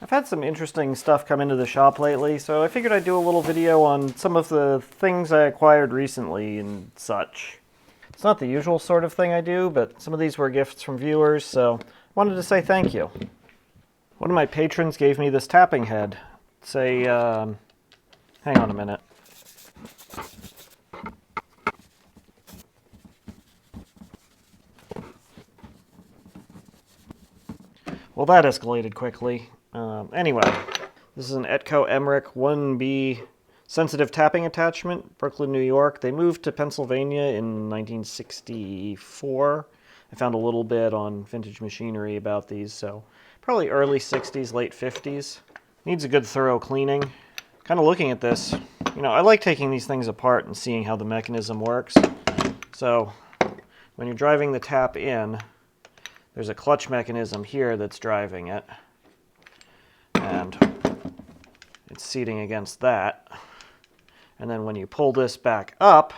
I've had some interesting stuff come into the shop lately, so I figured I'd do a little video on some of the things I acquired recently and such. It's not the usual sort of thing I do, but some of these were gifts from viewers, so I wanted to say thank you. One of my patrons gave me this tapping head. Hang on a minute. Well, that escalated quickly. Anyway, this is an Etco Emmerich 1B sensitive tapping attachment, Brooklyn, New York. They moved to Pennsylvania in 1964. I found a little bit on Vintage Machinery about these, so probably early 60s, late 50s. Needs a good thorough cleaning. Kind of looking at this, I like taking these things apart and seeing how the mechanism works. So when you're driving the tap in, there's a clutch mechanism here that's driving it, and it's seating against that. And then when you pull this back up,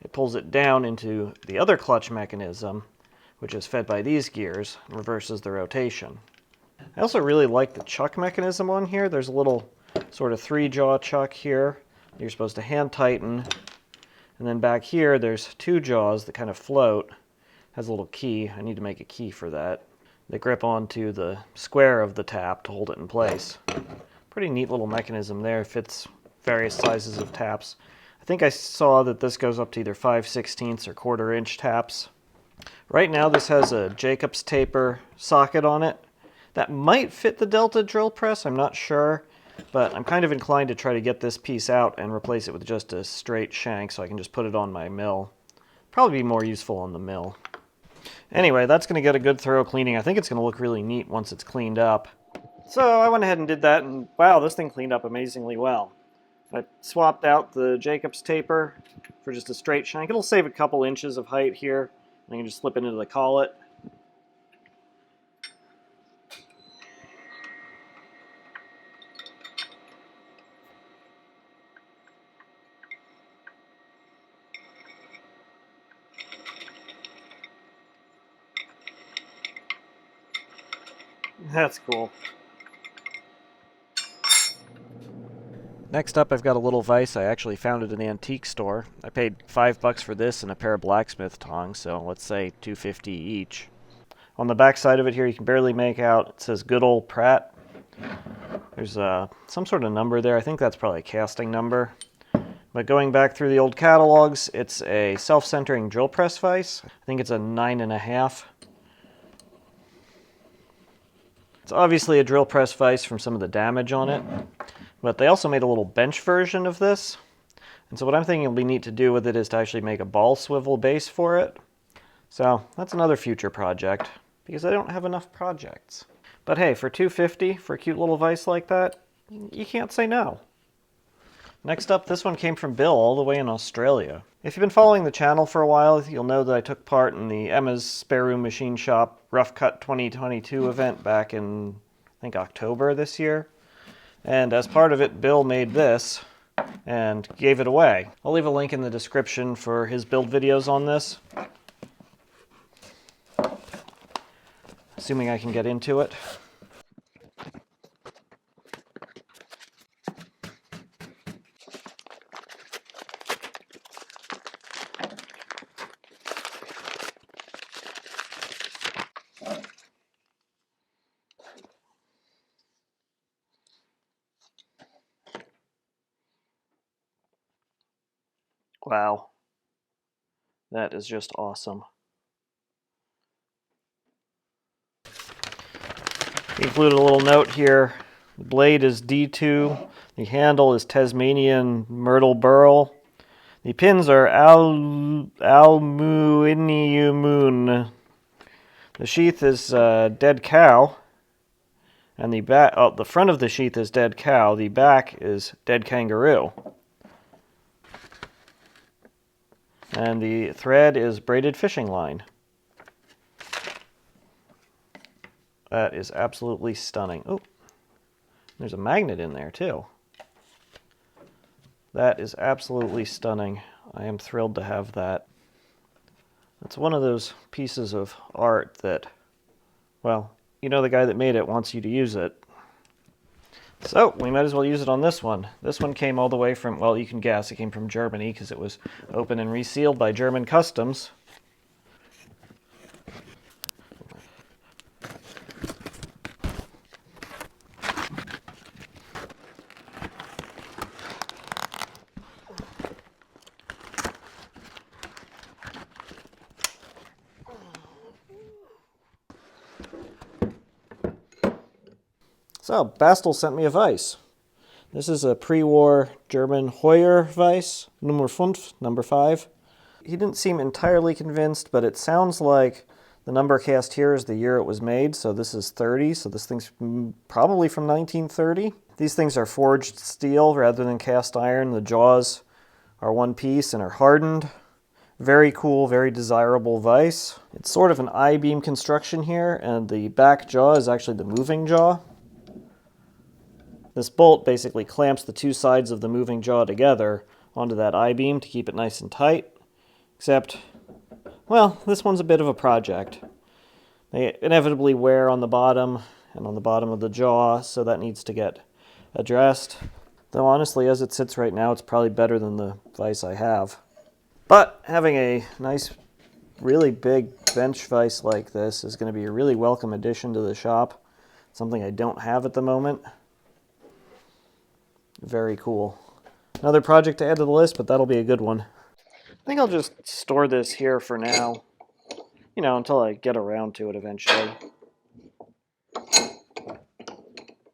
it pulls it down into the other clutch mechanism, which is fed by these gears, and reverses the rotation. I also really like the chuck mechanism on here. There's a little sort of 3-jaw chuck here you're supposed to hand tighten, and then back here there's 2 jaws that kind of float. Has a little key. I need to make a key for that. They grip onto the square of the tap to hold it in place. Pretty neat little mechanism there. Fits various sizes of taps. I think I saw that this goes up to either 5/16 or 1/4 inch taps. Right now this has a Jacob's taper socket on it. That might fit the Delta drill press, I'm not sure. But I'm kind of inclined to try to get this piece out and replace it with just a straight shank so I can just put it on my mill. Probably be more useful on the mill. Anyway, that's going to get a good thorough cleaning. I think it's going to look really neat once it's cleaned up. So I went ahead and did that, and wow, this thing cleaned up amazingly well. I swapped out the Jacob's taper for just a straight shank. It'll save a couple inches of height here. I can just slip it into the collet. That's cool. Next up, I've got a little vise I actually found at an antique store. I paid $5 for this and a pair of blacksmith tongs, so let's say $2.50 each. On the back side of it here, you can barely make out. It says good old Pratt. There's some sort of number there. I think that's probably a casting number. But going back through the old catalogs, it's a self-centering drill press vise. I think it's a 9.5. It's obviously a drill press vise from some of the damage on it, but they also made a little bench version of this. And so what I'm thinking will be neat to do with it is to actually make a ball swivel base for it. So that's another future project, because I don't have enough projects. But hey, for $2.50 for a cute little vise like that, you can't say no. Next up, this one came from Bill all the way in Australia. If you've been following the channel for a while, you'll know that I took part in the Emma's Spare Room Machine Shop Rough Cut 2022 event back in, I think, October this year. And as part of it, Bill made this and gave it away. I'll leave a link in the description for his build videos on this, assuming I can get into it. Wow. That is just awesome. He included a little note here. The blade is D2. The handle is Tasmanian Myrtle Burl. The pins are aluminium. The sheath is dead cow. And the back, the front of the sheath is dead cow. The back is dead kangaroo. And the thread is braided fishing line. That is absolutely stunning. Oh, there's a magnet in there too. That is absolutely stunning. I am thrilled to have that. It's one of those pieces of art that, well, the guy that made it wants you to use it. So we might as well use it on this one. This one came all the way from, well, you can guess it came from Germany because it was opened and resealed by German customs. So, Bastel sent me a vise. This is a pre-war German Heuer vise, Nummer 5, number 5. He didn't seem entirely convinced, but it sounds like the number cast here is the year it was made, so this is 30, so this thing's probably from 1930. These things are forged steel rather than cast iron. The jaws are one piece and are hardened. Very cool, very desirable vise. It's sort of an I-beam construction here, and the back jaw is actually the moving jaw. This bolt basically clamps the two sides of the moving jaw together onto that I-beam to keep it nice and tight. Except, well, this one's a bit of a project. They inevitably wear on the bottom and on the bottom of the jaw, so that needs to get addressed. Though honestly, as it sits right now, it's probably better than the vise I have. But having a nice, really big bench vise like this is going to be a really welcome addition to the shop. Something I don't have at the moment. Very cool. Another project to add to the list, but that'll be a good one. I think I'll just store this here for now, you know, until I get around to it eventually.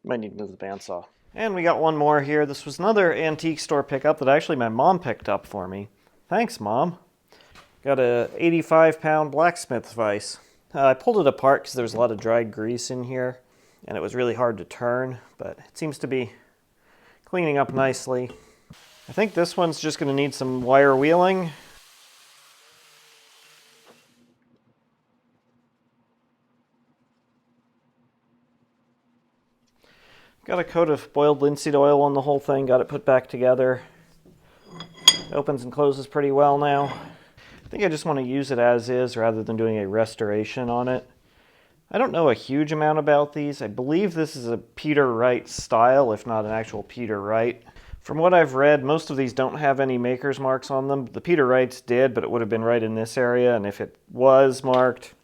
Might need to move the bandsaw. And we got one more here. This was another antique store pickup that actually my mom picked up for me. Thanks, Mom. Got a 85-pound blacksmith vise. I pulled it apart because there's a lot of dried grease in here, and it was really hard to turn, but it seems to be cleaning up nicely. I think this one's just going to need some wire wheeling. Got a coat of boiled linseed oil on the whole thing, got it put back together. It opens and closes pretty well now. I think I just want to use it as is rather than doing a restoration on it. I don't know a huge amount about these. I believe this is a Peter Wright style, if not an actual Peter Wright. From what I've read, most of these don't have any maker's marks on them. The Peter Wrights did, but it would have been right in this area, and if it was marked,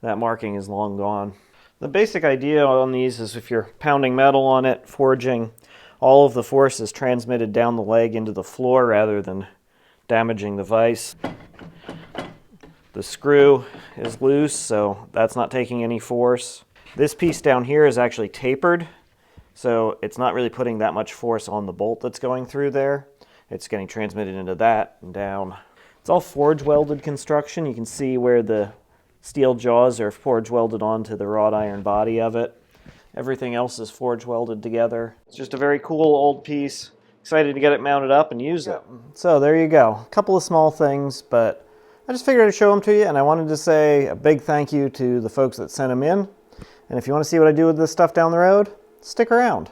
that marking is long gone. The basic idea on these is if you're pounding metal on it, forging, all of the force is transmitted down the leg into the floor rather than damaging the vise. The screw is loose, so that's not taking any force. This piece down here is actually tapered, so it's not really putting that much force on the bolt that's going through there. It's getting transmitted into that and down. It's all forge welded construction. You can see where the steel jaws are forge welded onto the wrought iron body of it. Everything else is forge welded together. It's just a very cool old piece. Excited to get it mounted up and use it. So there you go. A couple of small things, but I just figured I'd show them to you, and I wanted to say a big thank you to the folks that sent them in. And if you want to see what I do with this stuff down the road, stick around.